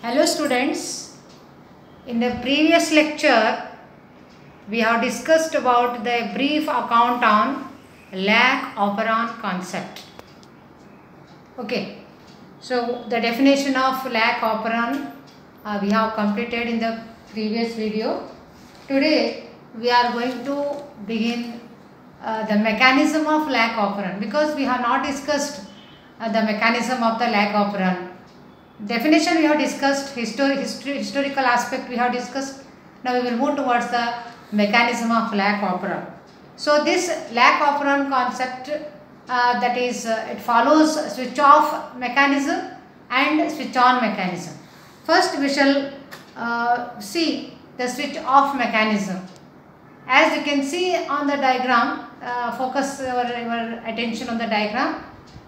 Hello students, in the previous lecture we have discussed about the brief account on Lac operon concept. Okay, so the definition of Lac operon we have completed in the previous video. Today we are going to begin the mechanism of Lac operon, because we have not discussed the mechanism of the Lac operon. Definition we have discussed, historical aspect we have discussed. Now we will move towards the mechanism of Lac operon. So this Lac operon concept that is it follows switch off mechanism and switch on mechanism. First we shall see the switch off mechanism. As you can see on the diagram, focus your attention on the diagram.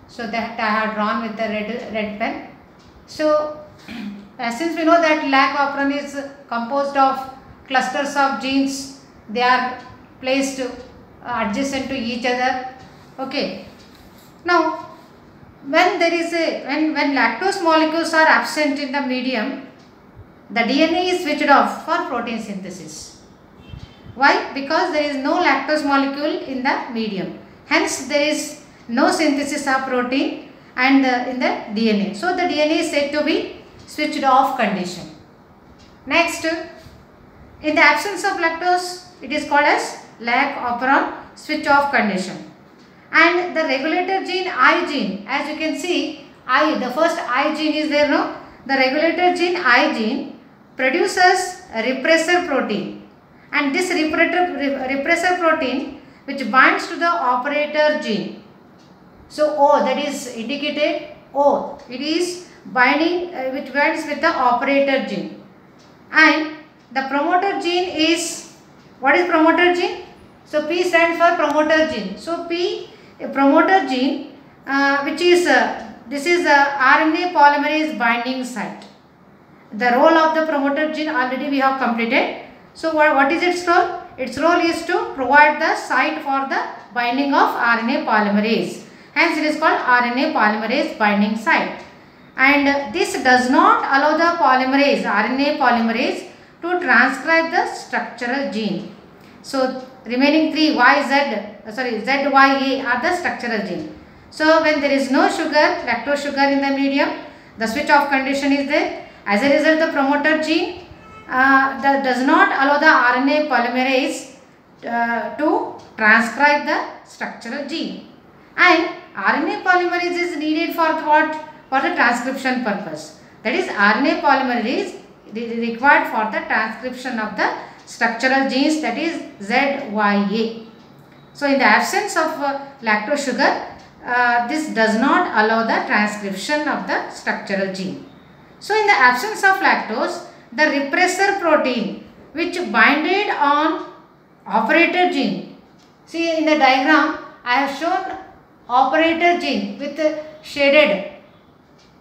So that I have drawn with the red pen. So since we know that Lac operon is composed of clusters of genes, they are placed adjacent to each other. Okay. Now when there is when lactose molecules are absent in the medium, the DNA is switched off for protein synthesis. Why? Because there is no lactose molecule in the medium. Hence there is no synthesis of protein and in the DNA. So the DNA is said to be switched off condition. Next, in the absence of lactose, it is called as Lac operon switch off condition. And the regulator gene I gene, as you can see, the first I gene is there, no? The regulator gene I gene produces a repressor protein, and this repressor protein which binds to the operator gene. So O, that is indicated O, it is binding which binds with the operator gene. And the promoter gene is, what is promoter gene? So P stands for promoter gene. So P, a promoter gene which is this is the RNA polymerase binding site. The role of the promoter gene already we have completed. So what is its role? Its role is to provide the site for the binding of RNA polymerase. Hence it is called RNA polymerase binding site. And this does not allow the polymerase, RNA polymerase, to transcribe the structural gene. So remaining three ZYA are the structural gene. So when there is no sugar, lactose sugar in the medium, the switch off condition is there. As a result, the promoter gene that does not allow the RNA polymerase to transcribe the structural gene. And RNA polymerase is needed for what? For the transcription purpose. That is, RNA polymerase is required for the transcription of the structural genes, that is ZYA. So in the absence of lactose sugar, this does not allow the transcription of the structural gene. So in the absence of lactose, the repressor protein which binded on operator gene. See in the diagram I have shown operator gene with shaded,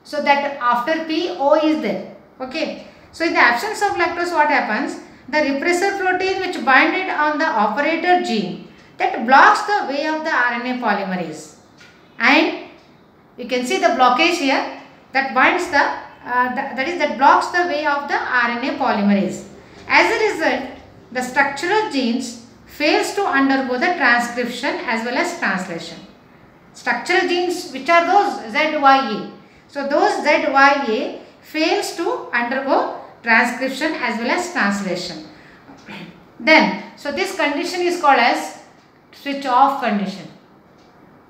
so that after P, O is there. Okay. So in the absence of lactose, what happens? The repressor protein which binded on the operator gene, that blocks the way of the RNA polymerase. And you can see the blockage here, that binds the that blocks the way of the RNA polymerase. As a result, the structural genes fails to undergo the transcription as well as translation. Structural genes, which are those ZYA. So those ZYA fails to undergo transcription as well as translation. Then, so this condition is called as switch off condition.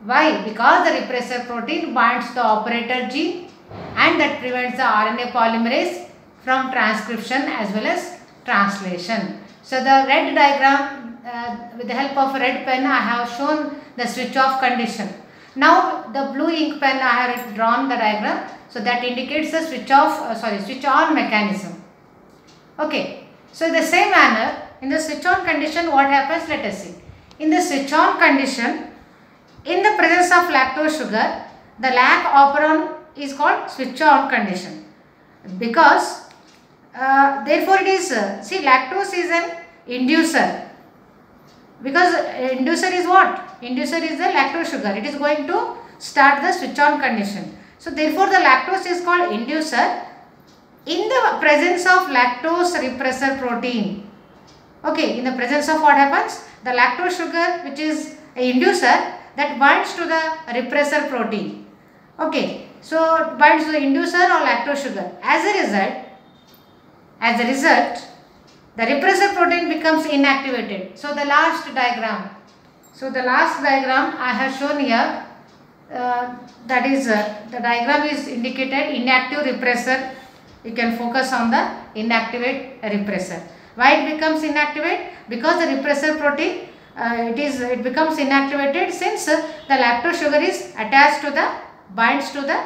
Why? Because the repressor protein binds the operator gene, and that prevents the RNA polymerase from transcription as well as translation. So the red diagram, with the help of a red pen, I have shown the switch off condition. Now the blue ink pen I have drawn the diagram, so that indicates the switch on mechanism. Okay. So the same manner, in the switch on condition, what happens? Let us see. In the switch on condition, in the presence of lactose sugar, the Lac operon is called switch on condition, because therefore it is see, lactose is an inducer, because inducer is what? Inducer is the lactose sugar. It is going to start the switch on condition. So therefore the lactose is called inducer, in the presence of lactose repressor protein, okay, in the presence of what happens? The lactose sugar, which is a inducer, that binds to the repressor protein. Okay, so it binds to the inducer or lactose sugar. As a result, the repressor protein becomes inactivated. So the last diagram. I have shown here. That is the diagram is indicated inactive repressor. You can focus on the inactivate repressor. Why it becomes inactivate? Because the repressor protein it becomes inactivated since the lactose sugar is attached to the binds to the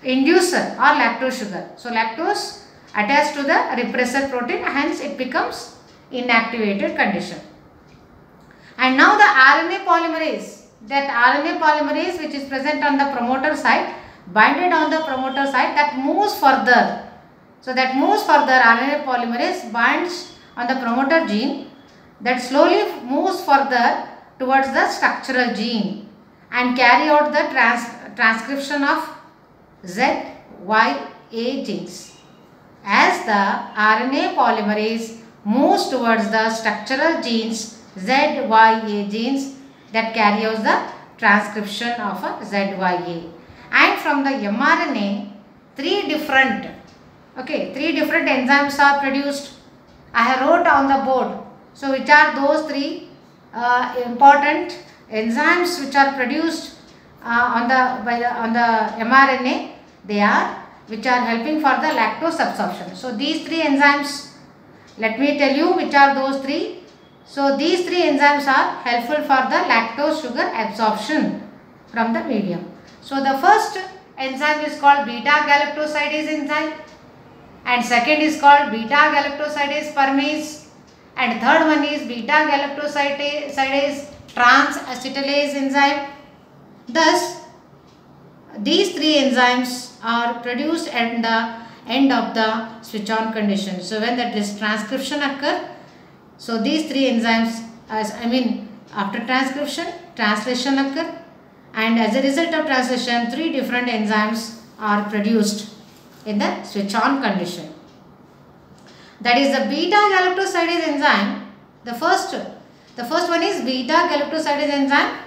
inducer or lactose sugar. So lactose attached to the repressor protein, hence it becomes inactivated condition. And now the RNA polymerase, which is present on the promoter site, binded on the promoter site, that moves further. So that moves further, RNA polymerase binds on the promoter gene, that slowly moves further towards the structural gene and carry out the transcription of ZYA genes. As the RNA polymerase moves towards the structural genes, ZYA genes, that carry out the transcription of a ZYA. And from the mRNA, three different enzymes are produced. I have wrote on the board. So which are those three important enzymes which are produced on the mRNA? They are which are helping for the lactose absorption. So these three enzymes, let me tell you which are those three. So these three enzymes are helpful for the lactose sugar absorption from the medium. So the first enzyme is called beta galactosidase enzyme, and second is called beta galactosidase permase, and third one is beta galactosidase transacetylase enzyme. Thus, these three enzymes are produced at the end of the switch on condition. So when that is transcription occur, so these three enzymes, after transcription, translation occur, and as a result of translation, three different enzymes are produced in the switch on condition. That is the beta galactosidase enzyme. The first one is beta galactosidase enzyme,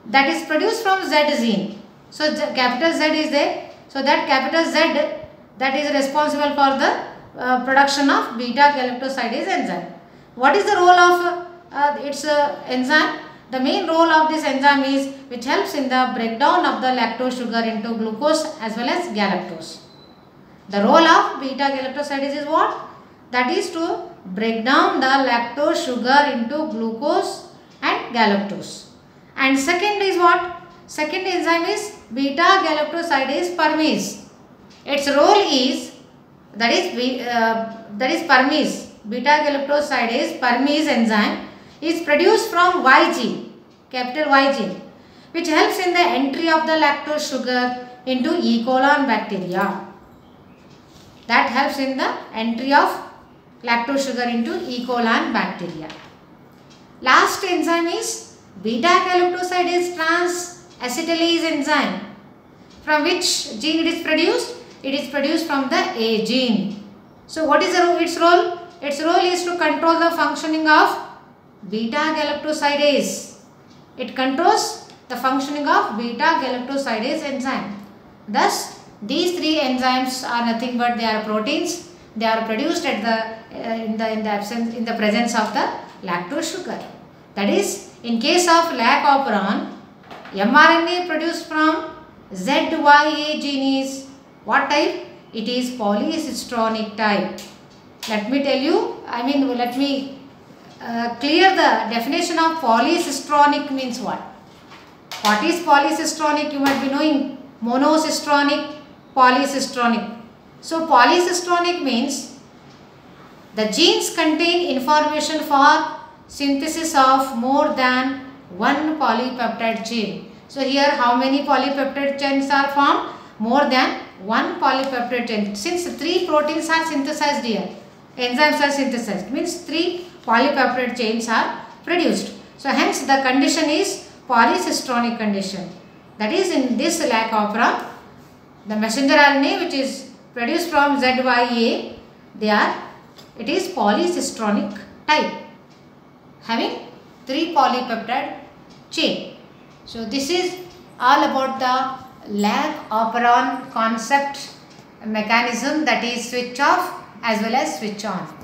that is produced from Z gene. So capital Z is there. So that capital Z, that is responsible for the production of beta galactosidase enzyme. What is the role of its enzyme? The main role of this enzyme is which helps in the breakdown of the lactose sugar into glucose as well as galactose. The role of beta galactosidase is what? That is to break down the lactose sugar into glucose and galactose. And second is what? Second enzyme is beta galactosidase permase. Its role is that is permase. Beta galactosidase permase enzyme is produced from Y gene, capital Y gene, which helps in the entry of the lactose sugar into E. coli bacteria. That helps in the entry of lactose sugar into E. coli bacteria. Last enzyme is beta galactosidase transacetylase enzyme. From which gene it is produced? It is produced from the A gene. So what is its role? Its role is to control the functioning of beta galactosidase. It controls the functioning of beta galactosidase enzyme. Thus, these three enzymes are nothing but they are proteins. They are produced at in the presence of the lactose sugar. That is, in case of lac operon, mRNA produced from ZYA gene is what type? It is polycistronic type. Let me tell you, let me clear the definition of polycistronic means what? What is polycistronic? You might be knowing monocistronic, polycistronic. So polycistronic means the genes contain information for synthesis of more than one polypeptide chain. So here how many polypeptide chains are formed? More than one polypeptide chain. Since three proteins are synthesized here, enzymes are synthesized, means three polypeptide chains are produced. So hence the condition is polycistronic condition. That is, in this lac operon, the messenger RNA which is produced from ZYA, it is polycistronic type having 3 polypeptide chain. So this is all about the lag operon concept mechanism, that is switch off as well as switch on.